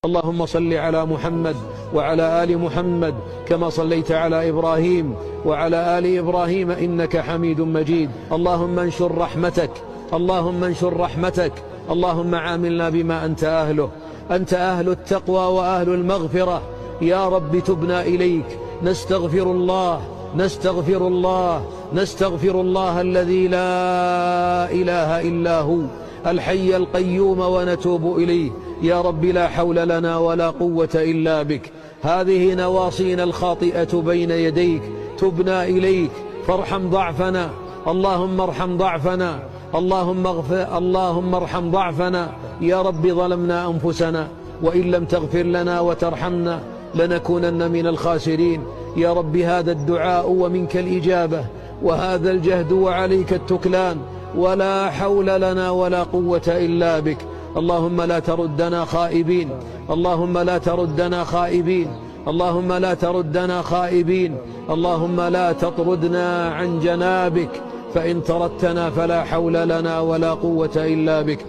اللهم صل على محمد وعلى آل محمد كما صليت على إبراهيم وعلى آل إبراهيم إنك حميد مجيد. اللهم انشر رحمتك، اللهم انشر رحمتك، اللهم عاملنا بما أنت أهله. أنت أهل التقوى وأهل المغفرة. يا رب تبنا إليك، نستغفر الله نستغفر الله نستغفر الله الذي لا إله إلا هو الحي القيوم ونتوب إليه. يا رب لا حول لنا ولا قوة إلا بك. هذه نواصينا الخاطئة بين يديك، تبنا إليك فارحم ضعفنا. اللهم ارحم ضعفنا، اللهم ارحم ضعفنا. يا رب ظلمنا أنفسنا، وإن لم تغفر لنا وترحمنا لنكونن من الخاسرين. يا رب هذا الدعاء ومنك الإجابة، وهذا الجهد وعليك التكلان، ولا حول لنا ولا قوة إلا بك. اللهم لا تردنا خائبين، اللهم لا تردنا خائبين، اللهم لا تردنا خائبين، اللهم لا تطردنا عن جنابك، فإن طردتنا فلا حول لنا ولا قوة إلا بك.